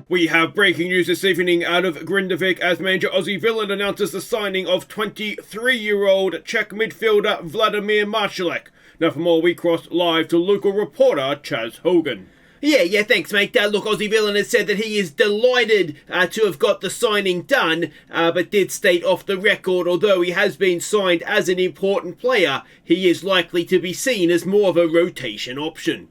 We have breaking news this evening out of Grindavik as manager Aussie Villain announces the signing of 23-year-old Czech midfielder Vladimir Maršalek. Now for more, we cross live to local reporter Chaz Hogan. Yeah, thanks, mate. Look, Aussie Villain has said that he is delighted to have got the signing done, but did state off the record, although he has been signed as an important player, he is likely to be seen as more of a rotation option.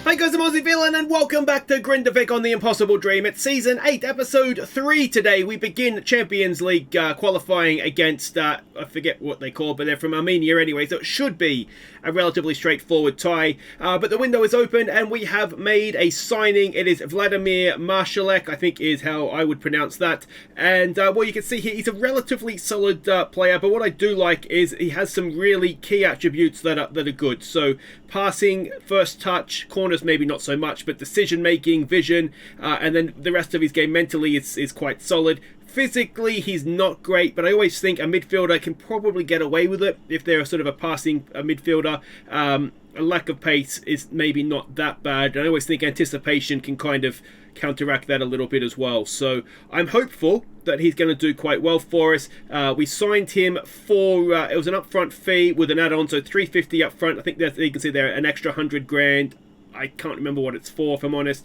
Hey guys, I'm Aussie Villain and welcome back to Grindavik on the Impossible Dream. It's Season 8, Episode 3 today. We begin Champions League qualifying against, I forget what they call, but they're from Armenia anyway, so it should be a relatively straightforward tie. But the window is open and we have made a signing. It is Vladimir Maršalek, I think is how I would pronounce that. And well, you can see here, he's a relatively solid player, but what I do like is he has some really key attributes that are good. So passing, first touch, corners maybe not so much, but decision making, vision, and then the rest of his game mentally is quite solid. Physically, he's not great, but I always think a midfielder can probably get away with it if they're sort of a passing midfielder. A lack of pace is maybe not that bad, and I always think anticipation can kind of counteract that a little bit as well. So I'm hopeful that he's going to do quite well for us. We signed him for, it was an upfront fee with an add-on, so $350 up front. I think that you can see there an extra $100,000. I can't remember what it's for, if I'm honest.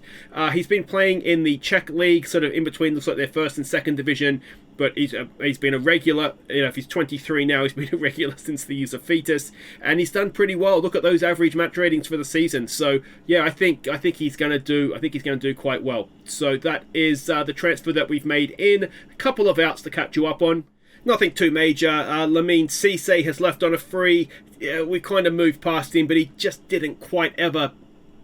He's been playing in the Czech league, sort of in between, looks like their first and second division, but he's been a regular. You know, if he's 23 now, he's been a regular since the use of Fetus, and he's done pretty well. Look at those average match ratings for the season. So yeah, I think he's going to do quite well. So that is the transfer that we've made in. A couple of outs to catch you up on. Nothing too major. Lamine Cisse has left on a free. We kind of moved past him, but he just didn't quite ever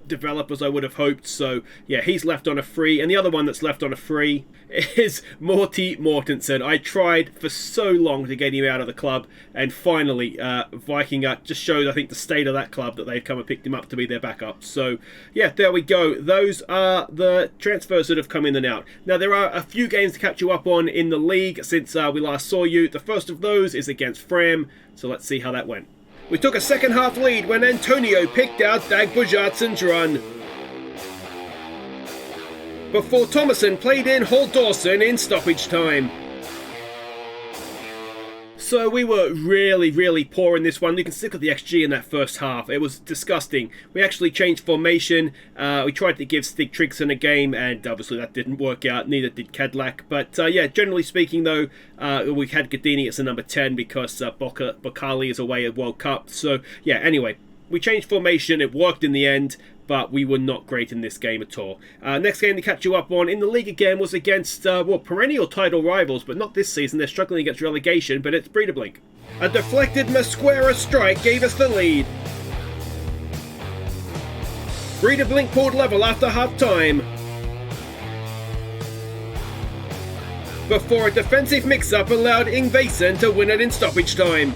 develop as I would have hoped. So yeah, he's left on a free, and the other one that's left on a free is Morty Mortensen. I tried for so long to get him out of the club, and finally Viking just showed, I think, the state of that club, that they've come and picked him up to be their backup. So yeah, there we go. Those are the transfers that have come in and out. Now there are a few games to catch you up on in the league since we last saw you. The first of those is against Fram, so let's see how that went. We took a second half lead when Antonio picked out Dagbujartsen's run, before Thomason played in Hall Dawson in stoppage time. So we were really poor in this one. You can stick with the XG in that first half. It was disgusting. We actually changed formation. We tried to give Stig Trigson a game, and obviously that didn't work out. Neither did Kedlak. But yeah, generally speaking though, we had Gadini as the number 10 because Bakali is away at World Cup. So yeah, anyway, we changed formation. It worked in the end, but we were not great in this game at all. Next game to catch you up on in the league again was against, perennial title rivals, but not this season. They're struggling against relegation, but it's Breidablik. A deflected Mosquera strike gave us the lead. Breidablik pulled level after half-time, before a defensive mix-up allowed Ingvason to win it in stoppage time.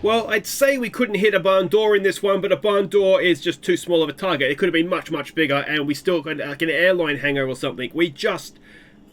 Well, I'd say we couldn't hit a barn door in this one, but a barn door is just too small of a target. It could have been much bigger, and we still got like an airline hanger or something. We just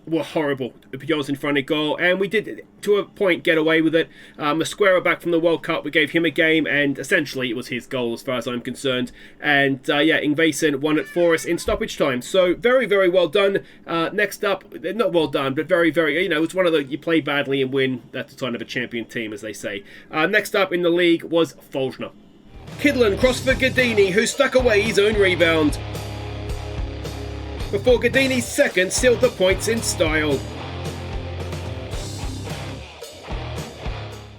were horrible, to be honest, in front of goal, and we did, to a point, get away with it. Mosquera back from the World Cup, we gave him a game, and essentially it was his goal as far as I'm concerned. And yeah, Ingvason won it for us in stoppage time. So very well done. Next up, not well done, but very, it's one of the, you play badly and win, that's a sign of a champion team, as they say. Next up in the league was Folgner. Kidland crossed for Gadini, who stuck away his own rebound, before Gadini's second sealed the points in style.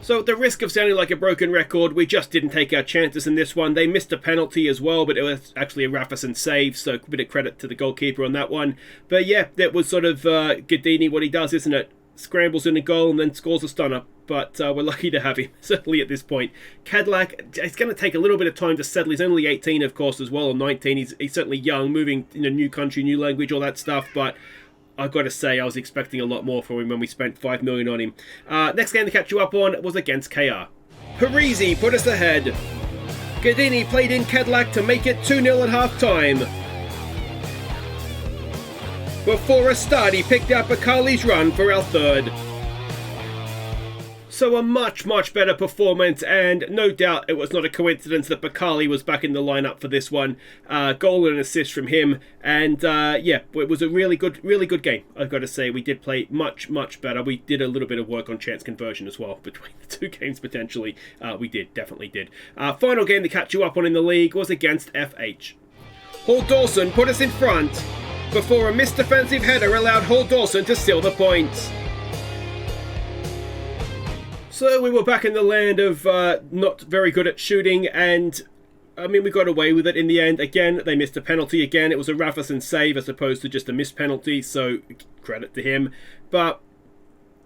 So at the risk of sounding like a broken record, we just didn't take our chances in this one. They missed a penalty as well, but it was actually a Rafferson save, so a bit of credit to the goalkeeper on that one. But yeah, that was sort of Gadini, what he does, isn't it? Scrambles in a goal and then scores a stunner. But we're lucky to have him, certainly at this point. Kedlak, it's going to take a little bit of time to settle. He's only 18, of course, as well, or 19. He's certainly young, moving in a new country, new language, all that stuff. But I've got to say, I was expecting a lot more from him when we spent $5 million on him. Next game to catch you up on was against KR. Parisi put us ahead, Gadini played in Kedlak to make it 2-0 at half-time. Before a start, he picked out Bakali's run for our third. So a much better performance, and no doubt it was not a coincidence that Bakali was back in the lineup for this one. Goal and assist from him, and yeah, it was a really good game. I've got to say, we did play much better. We did a little bit of work on chance conversion as well between the two games potentially. We definitely did. Final game to catch you up on in the league was against FH. Hall Dawson put us in front before a missed defensive header allowed Hall Dawson to seal the points. So we were back in the land of not very good at shooting, and I mean, we got away with it in the end. Again, they missed a penalty again. It was a Raffison save as opposed to just a missed penalty, so credit to him. But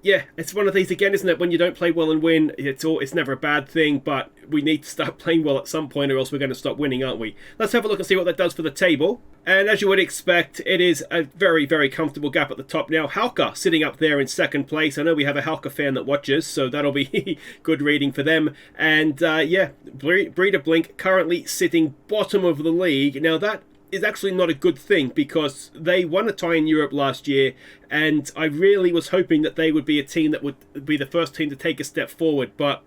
yeah, it's one of these again, isn't it? When you don't play well and win, it's never a bad thing, but we need to start playing well at some point or else we're going to stop winning, aren't we? Let's have a look and see what that does for the table. And as you would expect, it is a very comfortable gap at the top now. Halka sitting up there in second place. I know we have a Halka fan that watches, so that'll be good reading for them. And yeah, Breeder Blink currently sitting bottom of the league. Now that is actually not a good thing because they won a tie in Europe last year, and I really was hoping that they would be a team that would be the first team to take a step forward. But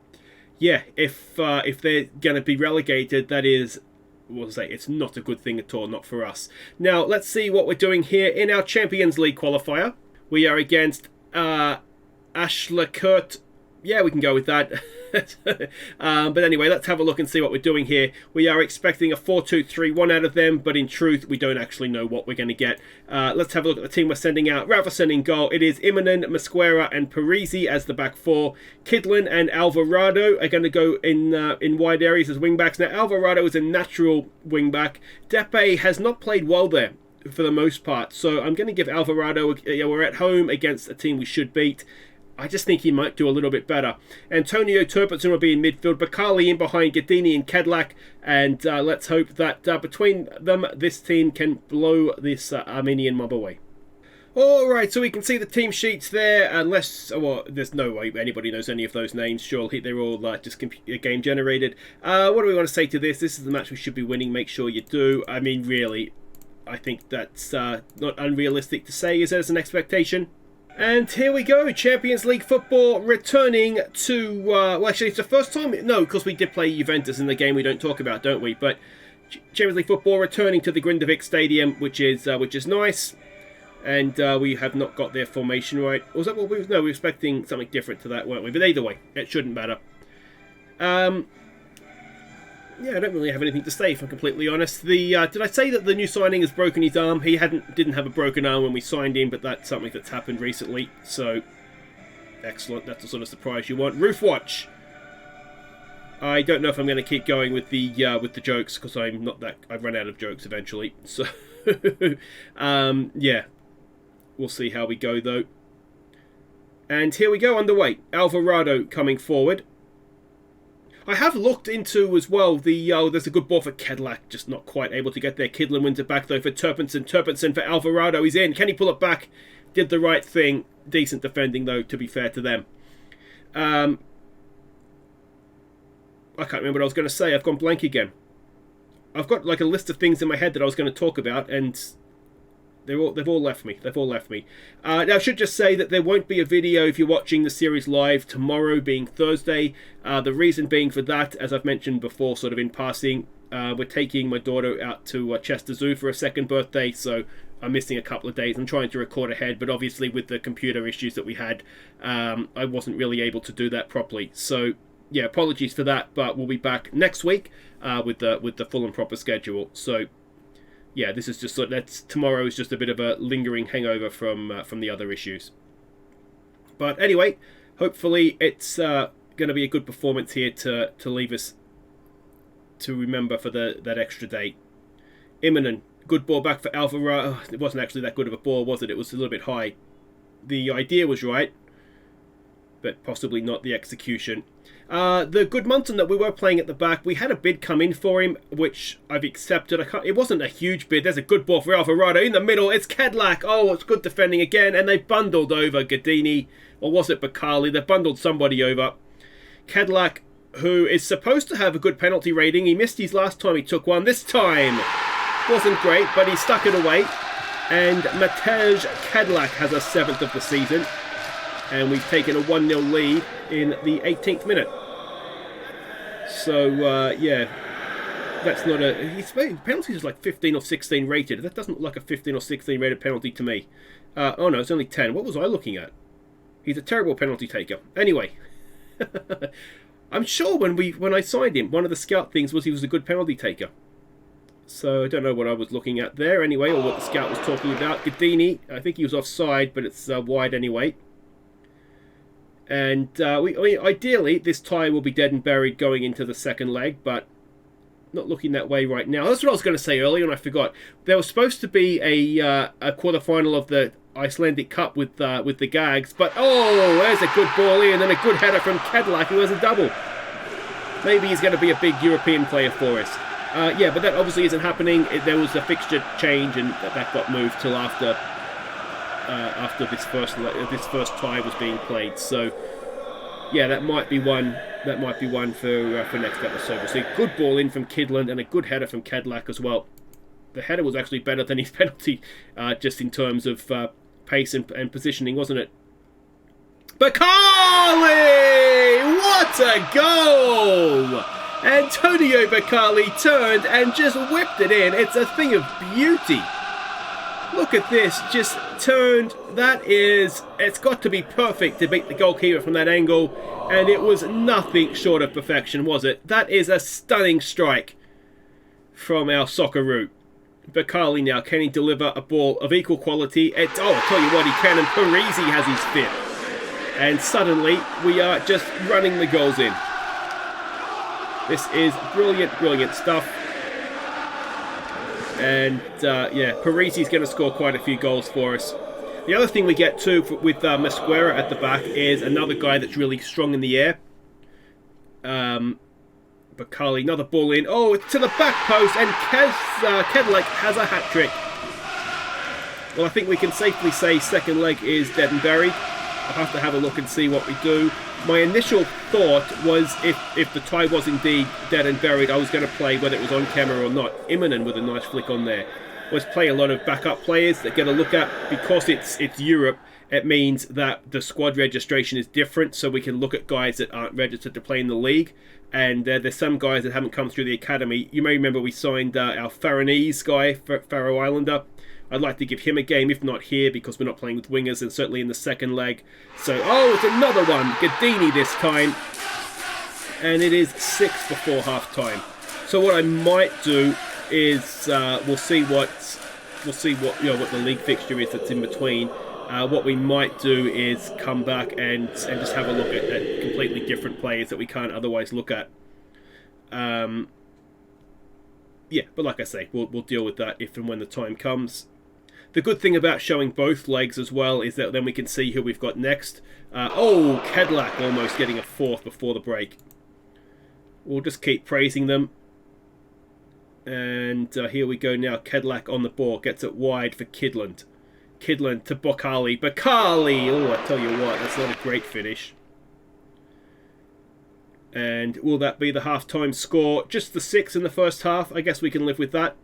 yeah, if they're going to be relegated, that is, we'll say, it's not a good thing at all, not for us. Now let's see what we're doing here in our Champions League qualifier. We are against Alashkert. Yeah, we can go with that. But anyway, let's have a look and see what we're doing here. We are expecting a 4-2-3-1 out of them, but in truth, we don't actually know what we're going to get. Let's have a look at the team we're sending out. Ravison in goal. It is Imonen, Mosquera, and Parisi as the back four. Kidlin and Alvarado are going to go in wide areas as wing-backs. Now, Alvarado is a natural wing-back. Depe has not played well there for the most part, so I'm going to give Alvarado, we're at home against a team we should beat. I just think he might do a little bit better. Antonio Turpitson will be in midfield. Bakali in behind Gadini and Kedlak. And let's hope that between them, this team can blow this Armenian mob away. Alright, so we can see the team sheets there. Unless, well, there's no way anybody knows any of those names. Surely they're all just game generated. What do we want to say to this? This is the match we should be winning. Make sure you do. I mean, really, I think that's not unrealistic to say. Is that an expectation? And here we go, Champions League football returning to, well actually it's the first time, no, because we did play Juventus in the game we don't talk about, don't we? But Champions League football returning to the Grindavik Stadium, which is nice. And we have not got their formation right. Or was that what we were expecting something different to that, weren't we? But either way, it shouldn't matter. Yeah, I don't really have anything to say, if I'm completely honest. Did I say that the new signing has broken his arm? He didn't have a broken arm when we signed him, but that's something that's happened recently. So, excellent. That's the sort of surprise you want. Roof Watch. I don't know if I'm going to keep going with the jokes because I've run out of jokes eventually. So, yeah, we'll see how we go though. And here we go, underway. Alvarado coming forward. I have looked into as well there's a good ball for Kedlak, just not quite able to get there. Kidlin wins it back though for Turpinson for Alvarado. He's in. Can he pull it back? Did the right thing. Decent defending though, to be fair to them. I can't remember what I was going to say. I've gone blank again. I've got like a list of things in my head that I was going to talk about, and they've all left me. Now, I should just say that there won't be a video if you're watching the series live tomorrow, being Thursday. The reason being for that, as I've mentioned before, sort of in passing, we're taking my daughter out to Chester Zoo for a second birthday, so I'm missing a couple of days. I'm trying to record ahead, but obviously with the computer issues that we had, I wasn't really able to do that properly. So yeah, apologies for that, but we'll be back next week with the full and proper schedule. So yeah, this is just tomorrow is just a bit of a lingering hangover from the other issues. But anyway, hopefully it's going to be a good performance here to leave us to remember for that extra day. Imonen, good ball back for Alvarado. It wasn't actually that good of a ball, was it? It was a little bit high. The idea was right, but possibly not the execution. The good Munson that we were playing at the back, we had a bid come in for him, which I've accepted. It wasn't a huge bid. There's a good ball for Alvarado in the middle. It's Kedlak. Oh, it's good defending again. And they bundled over Gadini. Or was it Bakali? They bundled somebody over. Kedlak, who is supposed to have a good penalty rating. He missed his last time he took one. This time wasn't great, but he stuck it away. And Matej Kedlak has a 7th of the season. And we've taken a 1-0 lead in the 18th minute. So, yeah, that's not a... His penalties is like 15 or 16 rated. That doesn't look like a 15 or 16 rated penalty to me. Oh no, it's only 10. What was I looking at? He's a terrible penalty taker. Anyway, I'm sure when I signed him, one of the scout things was he was a good penalty taker. So I don't know what I was looking at there anyway, or what the scout was talking about. Gadini, I think he was offside, but it's wide anyway. And ideally, this tie will be dead and buried going into the second leg, but not looking that way right now. That's what I was going to say earlier, and I forgot. There was supposed to be a quarterfinal of the Icelandic Cup with the Gags, but oh, there's a good ball in, and then a good header from Kedlak, who has a double. Maybe he's going to be a big European player for us. Yeah, but that obviously isn't happening. There was a fixture change, and that got moved till after this first tie was being played. So yeah, that might be one for next episode. We'll see a good ball in from Kidland and a good header from Kedlak as well. The header was actually better than his penalty, just in terms of pace and positioning, wasn't it? Bakali! What a goal! Antonio Bakali turned and just whipped it in. It's a thing of beauty. Look at this, just turned. It's got to be perfect to beat the goalkeeper from that angle, and it was nothing short of perfection, was it? That is a stunning strike from our Socceroo. Bakali now, can he deliver a ball of equal quality? I'll tell you what, he can, and Parisi has his fifth. And suddenly, we are just running the goals in. This is brilliant, brilliant stuff. And, yeah, Parisi's going to score quite a few goals for us. The other thing we get, too, with Mesquera at the back is another guy that's really strong in the air. Bakali, another ball in. Oh, it's to the back post, and Kedlak has a hat-trick. Well, I think we can safely say second leg is dead and buried. I'll have to have a look and see what we do. My initial thought was if the tie was indeed dead and buried, I was going to play, whether it was on camera or not, Immonen with a nice flick on there. Was play a lot of backup players that get a look at. Because it's Europe, it means that the squad registration is different, so we can look at guys that aren't registered to play in the league. And there's some guys that haven't come through the academy. You may remember we signed our Faranese guy, Faroe Islander. I'd like to give him a game, if not here, because we're not playing with wingers, and certainly in the second leg. So, oh, it's another one. Gadini this time. And it is 6 before half-time. So what I might do is we'll see what the league fixture is that's in between. What we might do is come back and just have a look at completely different players that we can't otherwise look at. Yeah, but like I say, we'll deal with that if and when the time comes. The good thing about showing both legs as well is that then we can see who we've got next. Kedlak almost getting a fourth before the break. We'll just keep praising them. And here we go now. Kedlak on the ball. Gets it wide for Kidland. Kidland to Bakali. Bakali! Oh, I tell you what, that's not a great finish. And will that be the half-time score? Just the 6 in the first half. I guess we can live with that.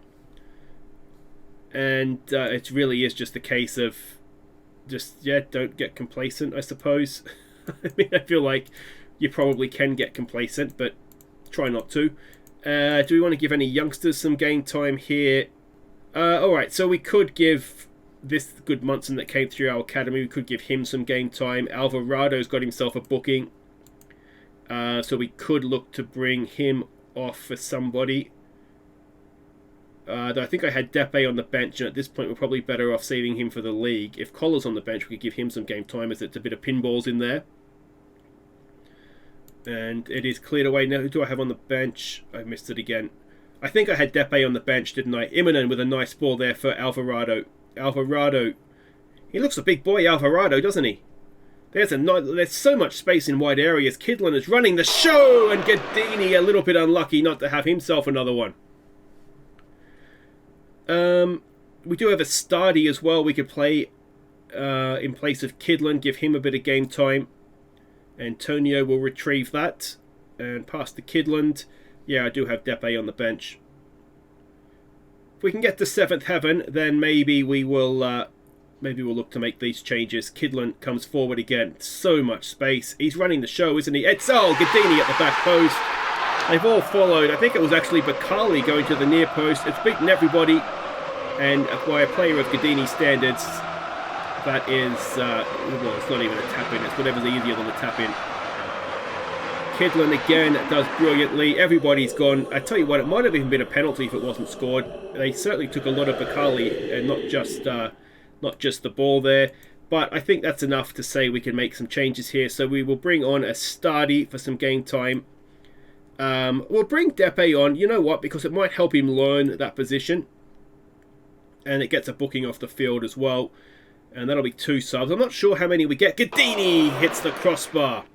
And it really is just a case of don't get complacent, I suppose. I mean, I feel like you probably can get complacent, but try not to. Do we want to give any youngsters some game time here? Alright, so we could give this good Munson that came through our academy, we could give him some game time. Alvarado's got himself a booking. So we could look to bring him off for somebody. I think I had Depe on the bench, and at this point we're probably better off saving him for the league. If Collar's on the bench, we could give him some game time, as it's a bit of pinballs in there. And it is cleared away. Now, who do I have on the bench? I missed it again. I think I had Depe on the bench, didn't I? Immonen with a nice ball there for Alvarado. Alvarado. He looks a big boy, Alvarado, doesn't he? There's so much space in wide areas. Kidland is running the show, and Gadini a little bit unlucky not to have himself another one. We do have a Stardy as well. We could play in place of Kidland, give him a bit of game time. Antonio will retrieve that. And past the Kidland. Yeah, I do have Depe on the bench. If we can get to 7th heaven, then maybe we will look to make these changes. Kidland comes forward again. So much space. He's running the show, isn't he? It's Gadini at the back post. They've all followed. I think it was actually Bakali going to the near post. It's beaten everybody. And by a player of Gadini's standards, that is, well, it's not even a tap-in. It's whatever's easier than a tap-in. Kidland again does brilliantly. Everybody's gone. I tell you what, it might have even been a penalty if it wasn't scored. They certainly took a lot of Bakali and not just the ball there. But I think that's enough to say we can make some changes here. So we will bring on a Stardy for some game time. We'll bring Depe on. You know what? Because it might help him learn that position. And it gets a booking off the field as well. And that'll be 2 subs. I'm not sure how many we get. Gadini hits the crossbar.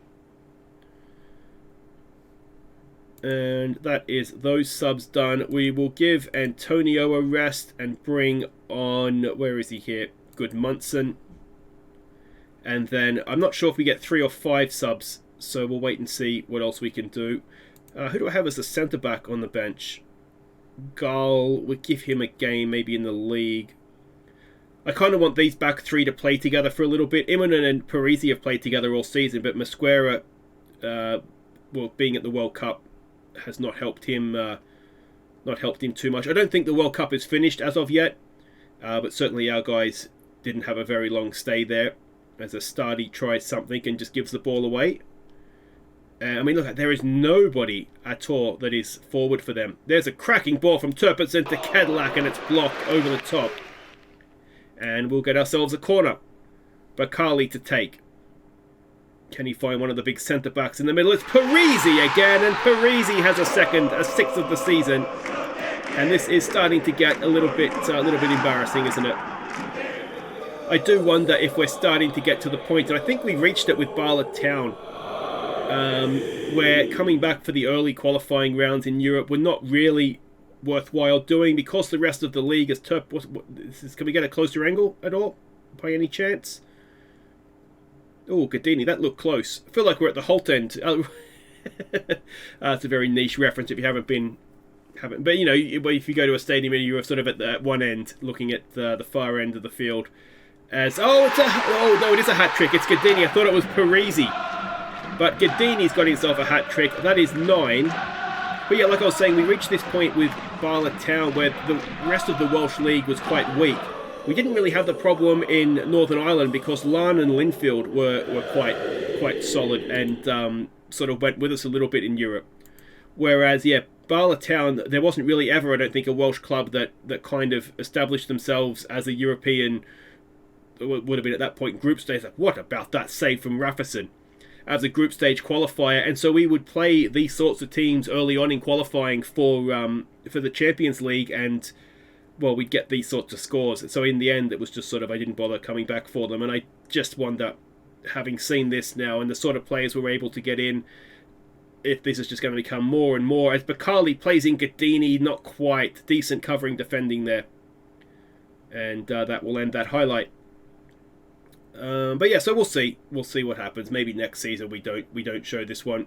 And that is those subs done. We will give Antonio a rest and bring on, where is he here? Goodmunson. And then I'm not sure if we get 3 or 5 subs, so we'll wait and see what else we can do. Who do I have as a centre back on the bench? Gal, we'll give him a game maybe in the league. I kind of want these back 3 to play together for a little bit. Imonen and Parisi have played together all season, but Mosquera, well, being at the World Cup, has not helped him too much. I don't think the World Cup is finished as of yet, but certainly our guys didn't have a very long stay there, as a Stardy tries something and just gives the ball away. I mean, look, there is nobody at all that is forward for them. There's a cracking ball from Turpinson to Cadillac, and it's blocked over the top. And we'll get ourselves a corner. Bakali to take. Can he find one of the big centre-backs in the middle? It's Parisi again, and Parisi has a 6th of the season. And this is starting to get a little bit embarrassing, isn't it? I do wonder if we're starting to get to the point, and I think we reached it with Bala Town, where coming back for the early qualifying rounds in Europe were not really worthwhile doing, because the rest of the league is can we get a closer angle at all, by any chance? Oh, Gadini, that looked close. I feel like we're at the Holt end. That's a very niche reference if you haven't. But you know, if you go to a stadium and you're sort of at the one end, looking at the far end of the field. It is a hat trick. It's Gadini. I thought it was Parisi, but Gadini's got himself a hat trick. That is 9. But yeah, like I was saying, we reached this point with Bala Town where the rest of the Welsh League was quite weak. We didn't really have the problem in Northern Ireland because Larne and Linfield were quite solid and sort of went with us a little bit in Europe. Whereas, yeah, Bala Town, there wasn't really ever, I don't think, a Welsh club that kind of established themselves as a European, would have been at that point group stage. Like, what about that save from Rafferson as a group stage qualifier? And so we would play these sorts of teams early on in qualifying for the Champions League, and well, we'd get these sorts of scores. So in the end, it was just sort of, I didn't bother coming back for them. And I just wonder, having seen this now and the sort of players we were able to get in, if this is just going to become more and more. As Bakali plays in Gadini, not quite. Decent covering defending there. And that will end that highlight. But yeah, so we'll see. We'll see what happens. Maybe next season we don't show this one.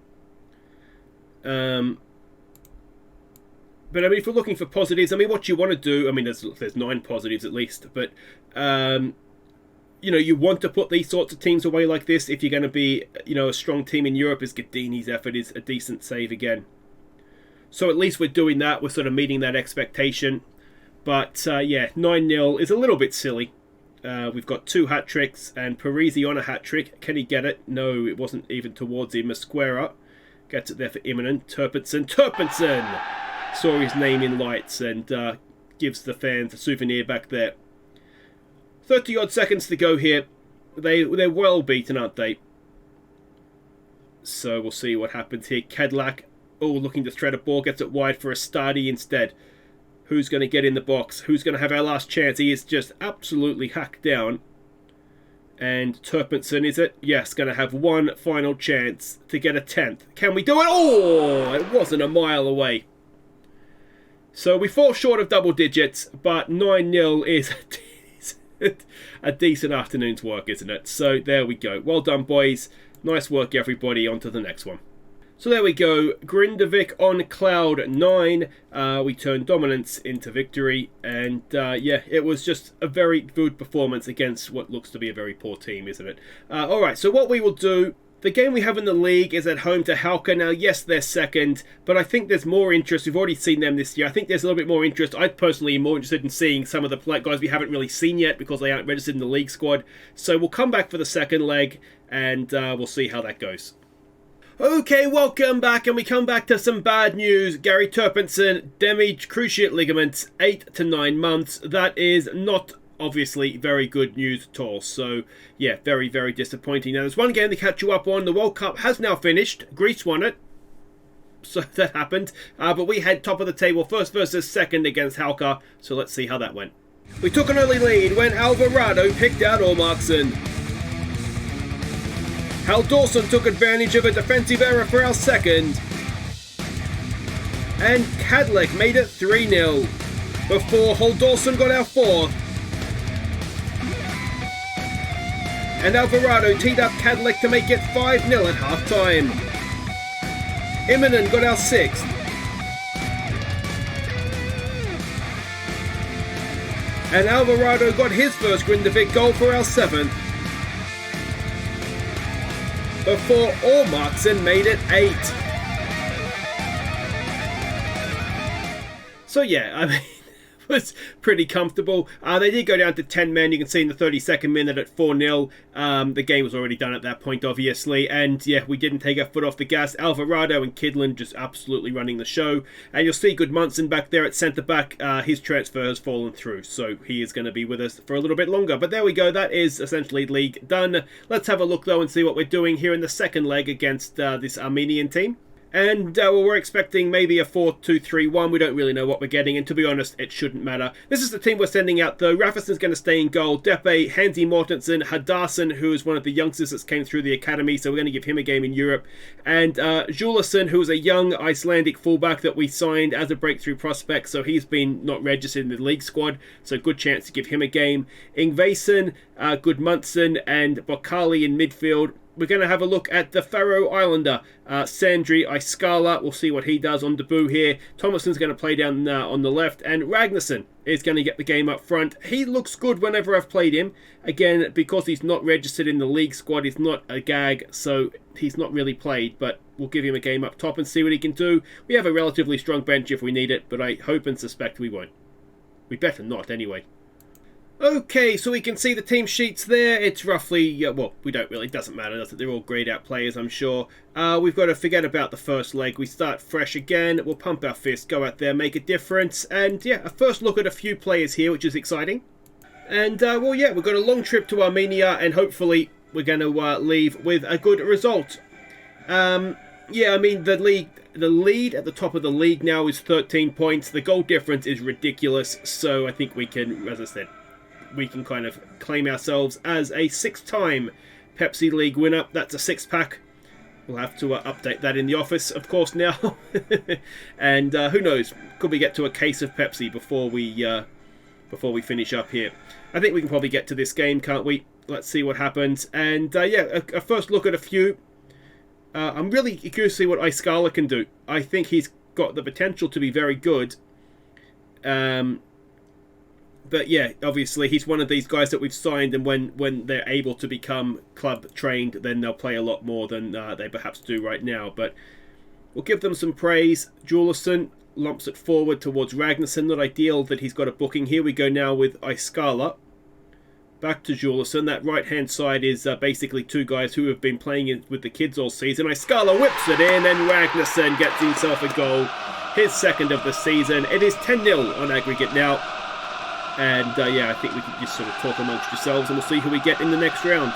But I mean, if we're looking for positives, I mean, what you want to do, I mean, there's 9 positives at least, but you know, you want to put these sorts of teams away like this if you're going to be, you know, a strong team in Europe. As Gadini's effort is a decent save again. So at least we're doing that. We're sort of meeting that expectation. But yeah, 9-0 is a little bit silly. We've got 2 hat tricks and Parisi on a hat trick. Can he get it? No, it wasn't even towards him. Mosquera gets it there for Immonen. Turpinson saw his name in lights and gives the fans a souvenir back there. 30 odd seconds to go here. They're well beaten, aren't they? So we'll see what happens here. Cadillac, looking to thread a ball, gets it wide for a Stardy instead. Who's going to get in the box? Who's going to have our last chance? He is just absolutely hacked down. And Turpinson, is it? Yes, going to have one final chance to get a 10th. Can we do it? Oh, it wasn't a mile away. So we fall short of double digits, but 9-0 is a decent afternoon's work, isn't it? So there we go. Well done, boys. Nice work, everybody. On to the next one. So there we go, Grindavik on cloud 9. We turned dominance into victory, and yeah, it was just a very good performance against what looks to be a very poor team, isn't it? Alright, so what we will do, the game we have in the league is at home to Halka. Now, yes, they're second, but I think there's more interest. We've already seen them this year. I think there's a little bit more interest. I personally am more interested in seeing some of the guys we haven't really seen yet because they aren't registered in the league squad. So we'll come back for the second leg, and we'll see how that goes. Okay, welcome back, and we come back to some bad news. Gary Turpinson, damaged cruciate ligaments, 8 to 9 months. That is not obviously very good news at all. So, yeah, very, very disappointing. Now, there's one game to catch you up on. The World Cup has now finished. Greece won it. So that happened. But we had top of the table first versus second against Halka. So let's see how that went. We took an early lead when Alvarado picked out Ormarkson. Hal Dawson took advantage of a defensive error for our second. And Cadleck made it 3-0 before Hal Dawson got our fourth. And Alvarado teed up Cadleck to make it 5-0 at half-time. Immonen got our sixth. And Alvarado got his first Grindavik goal for our seventh. Before Ormarkson made it 8. So yeah, I mean, it was pretty comfortable. They did go down to 10 men. You can see in the 32nd minute at 4-0. The game was already done at that point, obviously. And yeah, we didn't take our foot off the gas. Alvarado and Kidland just absolutely running the show. And you'll see Goodmunson back there at centre-back. His transfer has fallen through, so he is going to be with us for a little bit longer. But there we go. That is essentially league done. Let's have a look, though, and see what we're doing here in the second leg against this Armenian team. And well, we're expecting maybe a 4-2-3-1. We don't really know what we're getting, and to be honest, it shouldn't matter. This is the team we're sending out, though. Rafferson's going to stay in goal. Depe, Hansi Mortensen, Hadarsson, who is one of the youngsters that came through the academy, so we're going to give him a game in Europe. And Juleson, who is a young Icelandic fullback that we signed as a breakthrough prospect, so he's been not registered in the league squad, so good chance to give him a game. Ingvason, Goodmunson, and Bokali in midfield. We're going to have a look at the Faroe Islander, Sandri Iskala. We'll see what he does on debut here. Thomason's going to play down on the left, and Ragnarsson is going to get the game up front. He looks good whenever I've played him. Again, because he's not registered in the league squad, he's not a gag, so he's not really played, but we'll give him a game up top and see what he can do. We have a relatively strong bench if we need it, but I hope and suspect we won't. We better not, anyway. Okay, so we can see the team sheets there. It's roughly, well, we don't really, it doesn't matter, does it? They're all grayed out players, I'm sure. We've got to forget about the first leg. We start fresh again. We'll pump our fist, go out there, make a difference. And yeah, a first look at a few players here, which is exciting. And well, yeah, we've got a long trip to Armenia, and hopefully we're going to leave with a good result. Yeah, I mean, the lead at the top of the league now is 13 points. The goal difference is ridiculous, so I think we can, as I said, we can kind of claim ourselves as a 6-time Pepsi League winner. That's a 6-pack. We'll have to update that in the office, of course, now. And who knows? Could we get to a case of Pepsi before we finish up here? I think we can probably get to this game, can't we? Let's see what happens. And yeah, a first look at a few. I'm really curious to see what Iskala can do. I think he's got the potential to be very good. But yeah, obviously he's one of these guys that we've signed, and when they're able to become club trained, then they'll play a lot more than they perhaps do right now. But we'll give them some praise. Juleson lumps it forward towards Ragnarsson. Not ideal that he's got a booking. Here we go now with Iskala. Back to Juleson. That right-hand side is basically two guys who have been playing with the kids all season. Iskala whips it in, and Ragnarsson gets himself a goal. His second of the season. It is 10-0 on aggregate now. And yeah, I think we can just sort of talk amongst yourselves, and we'll see who we get in the next round.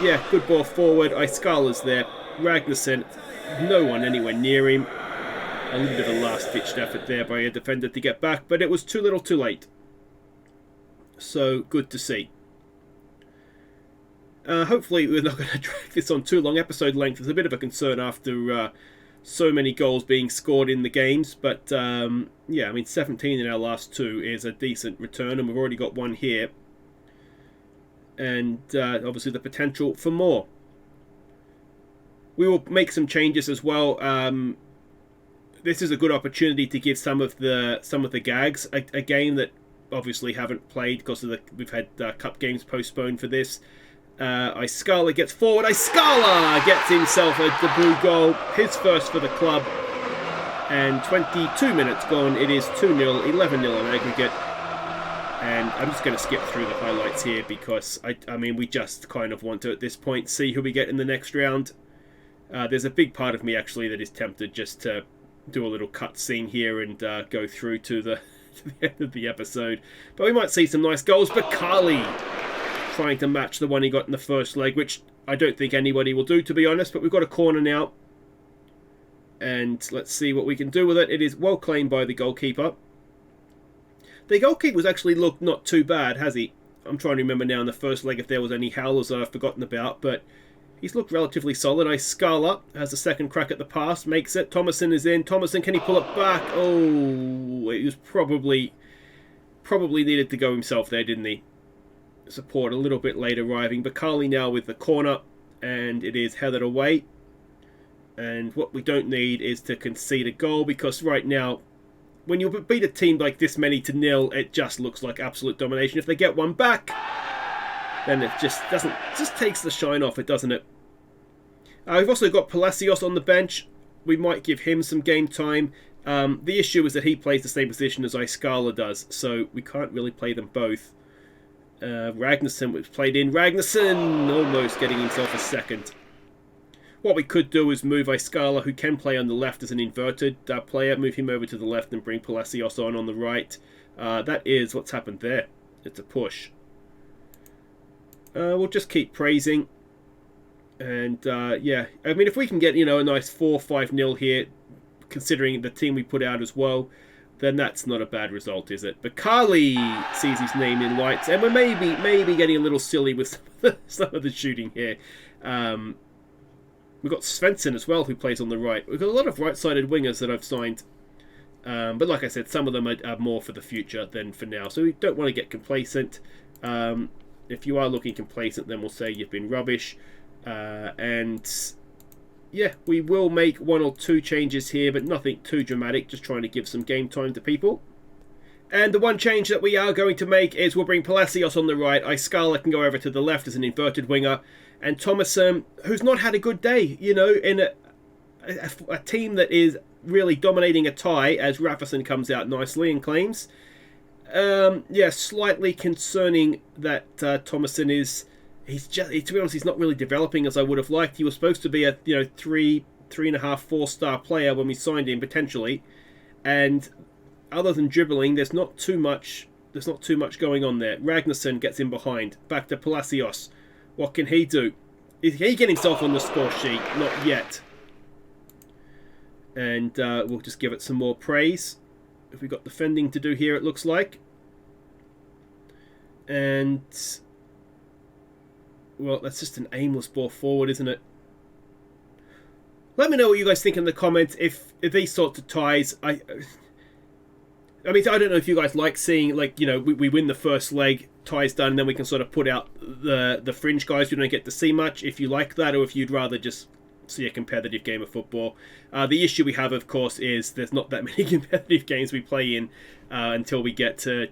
Yeah, good ball forward. Iskala's there. Ragnarsson, no one anywhere near him. A little bit of a last-ditched effort there by a defender to get back, but it was too little too late. So, good to see. Hopefully we're not going to drag this on too long. Episode length is a bit of a concern after so many goals being scored in the games, but yeah, I mean 17 in our last two is a decent return, and we've already got one here, and obviously the potential for more. We will make some changes as well. This is a good opportunity to give some of the gags a game that obviously haven't played because we've had cup games postponed for this. Icelandic gets forward. Icelandic gets himself a debut goal, his first for the club. And 22 minutes gone. It is 2-0, 11-0 on aggregate. And I'm just going to skip through the highlights here because I mean we just kind of want to at this point see who we get in the next round. There's a big part of me actually that is tempted just to do a little cut scene here and go through to the end of the episode. But we might see some nice goals. Bakali trying to match the one he got in the first leg, which I don't think anybody will do, to be honest. But we've got a corner now. And let's see what we can do with it. It is well claimed by the goalkeeper. The goalkeeper's actually looked not too bad, has he? I'm trying to remember now in the first leg if there was any howlers I've forgotten about, but he's looked relatively solid. Icelandic has a second crack at the pass, makes it. Thomason is in. Thomason, can he pull it back? Oh, he was probably needed to go himself there, didn't he? Support a little bit late arriving. Bakali now with the corner, and it is headed away. And what we don't need is to concede a goal, because right now, when you beat a team like this many to nil, it just looks like absolute domination. If they get one back, then it just takes the shine off it, doesn't it? We've also got Palacios on the bench. We might give him some game time. The issue is that he plays the same position as Icelandic does, so we can't really play them both. Ragnarsson was played in. Ragnarsson almost getting himself a second. What we could do is move Icelandic, who can play on the left as an inverted player, move him over to the left and bring Palacios on the right. That is what's happened there. It's a push. We'll just keep praising. And yeah, I mean, if we can get, a nice 4-5-0 here, considering the team we put out as well, then that's not a bad result, is it? Bakali sees his name in lights, and we're maybe getting a little silly with some of the shooting here. We've got Svensson as well, who plays on the right. We've got a lot of right-sided wingers that I've signed. But like I said, some of them are more for the future than for now. So we don't want to get complacent. If you are looking complacent, then we'll say you've been rubbish. And yeah, we will make 1 or 2 changes here, but nothing too dramatic. Just trying to give some game time to people. And the one change that we are going to make is we'll bring Palacios on the right. Icelandic can go over to the left as an inverted winger. And Thomason, who's not had a good day, in a team that is really dominating a tie, as Rafferson comes out nicely and claims. Yeah, slightly concerning that Thomason to be honest, he's not really developing as I would have liked. He was supposed to be a 3.5, 4-star player when we signed him potentially, and other than dribbling, there's not too much going on there. Ragnarsson gets in behind, back to Palacios. What can he do? Is he getting himself on the score sheet? Not yet. And we'll just give it some more praise. If we've got defending to do here, it looks like. And well, that's just an aimless ball forward, isn't it? Let me know what you guys think in the comments if these sorts of ties. I mean, I don't know if you guys like seeing, we win the first leg, ties done, and then we can sort of put out the fringe guys who don't get to see much, if you like that, or if you'd rather just see a competitive game of football. The issue we have, of course, is there's not that many competitive games we play in until we get to,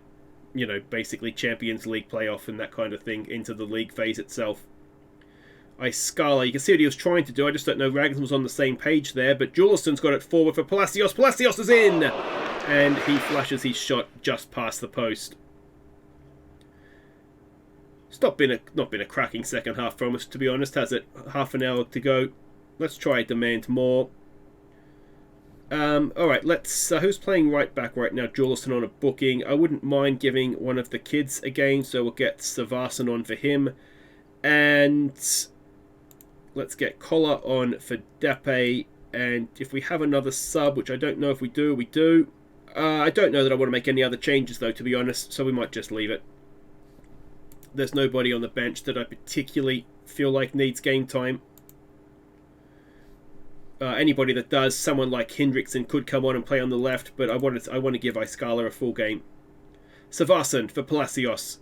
basically Champions League playoff and that kind of thing, into the league phase itself. Icelandic, you can see what he was trying to do. I just don't know Ragnarsson was on the same page there, but Julison's got it forward for Palacios. Palacios is in! And he flashes his shot just past the post. It's not been a cracking second half from us, to be honest, has it? Half an hour to go. Let's try demand more. Alright, let's... who's playing right back right now? Julison on a booking. I wouldn't mind giving one of the kids a game, so we'll get Savason on for him. And let's get Collar on for Depe. And if we have another sub, which I don't know if we do, we do. I don't know that I want to make any other changes, though, to be honest, so we might just leave it. There's nobody on the bench that I particularly feel like needs game time. Anybody that does, someone like Hendrickson could come on and play on the left, but I want to give Icelandic a full game. Savason for Palacios.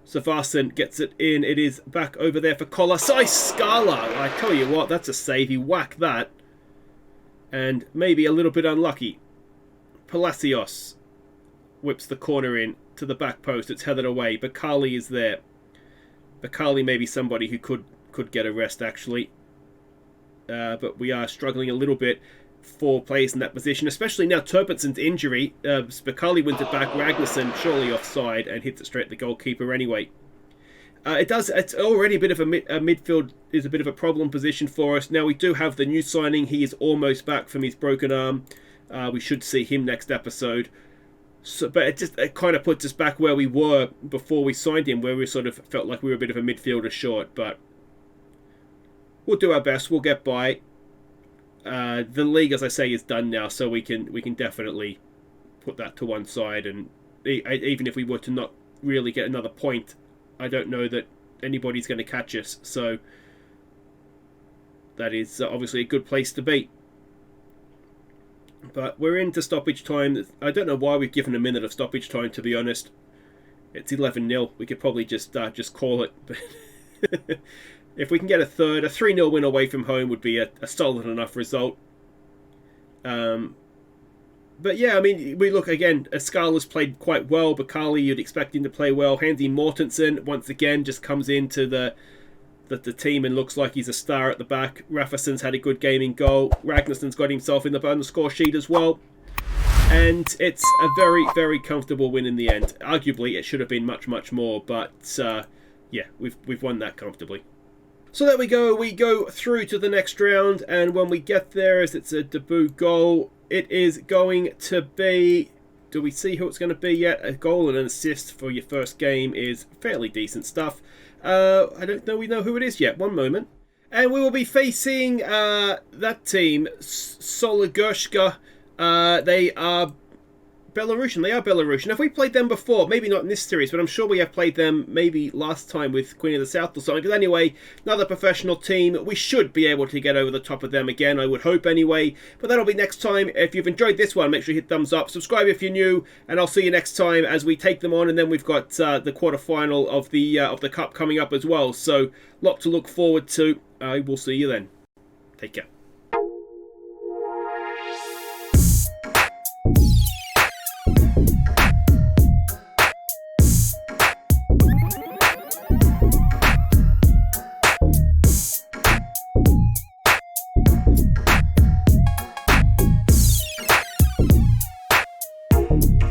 Savasen gets it in. It is back over there for Kolosai Scala. I tell you what, that's a save. He whacked that. And maybe a little bit unlucky. Palacios whips the corner in to the back post. It's headed away. Bakali is there. Bakali may be somebody who could get a rest, actually. But we are struggling a little bit for players in that position, especially now Turpinsson's injury. Bakali wins it back. Ragnarsson surely offside and hits it straight at the goalkeeper anyway. It's already a bit of a midfield is a bit of a problem position for us. Now we do have the new signing. He is almost back from his broken arm. We should see him next episode. So, but it kind of puts us back where we were before we signed him, where we sort of felt like we were a bit of a midfielder short. But we'll do our best. We'll get by. The league, as I say, is done now, so we can definitely put that to one side. And even if we were to not really get another point, I don't know that anybody's going to catch us. So that is obviously a good place to be. But we're into stoppage time. I don't know why we've given a minute of stoppage time, to be honest. It's 11-0. We could probably just call it. But if we can get a 3-0 win away from home would be a solid enough result. But yeah, I mean, we look again, Scala's played quite well. Bakali, you'd expect him to play well. Hansi Mortensen, once again, just comes into the team and looks like he's a star at the back. Rafferson's had a good game in goal. Ragnarsson's got himself in the score sheet as well. And it's a very, very comfortable win in the end. Arguably, it should have been much, much more. But yeah, we've won that comfortably. So there we go. We go through to the next round. And when we get there, as it's a debut goal, it is going to be... Do we see who it's going to be yet? A goal and an assist for your first game is fairly decent stuff. I don't know we know who it is yet. One moment. And we will be facing that team, Sologorska. They are Belarusian. They are Belarusian. Have we played them before? Maybe not in this series, but I'm sure we have played them maybe last time with Queen of the South or something. But anyway, another professional team. We should be able to get over the top of them again, I would hope anyway. But that'll be next time. If you've enjoyed this one, make sure you hit thumbs up. Subscribe if you're new, and I'll see you next time as we take them on. And then we've got the quarterfinal of the cup coming up as well. So, lot to look forward to. I will see you then. Take care.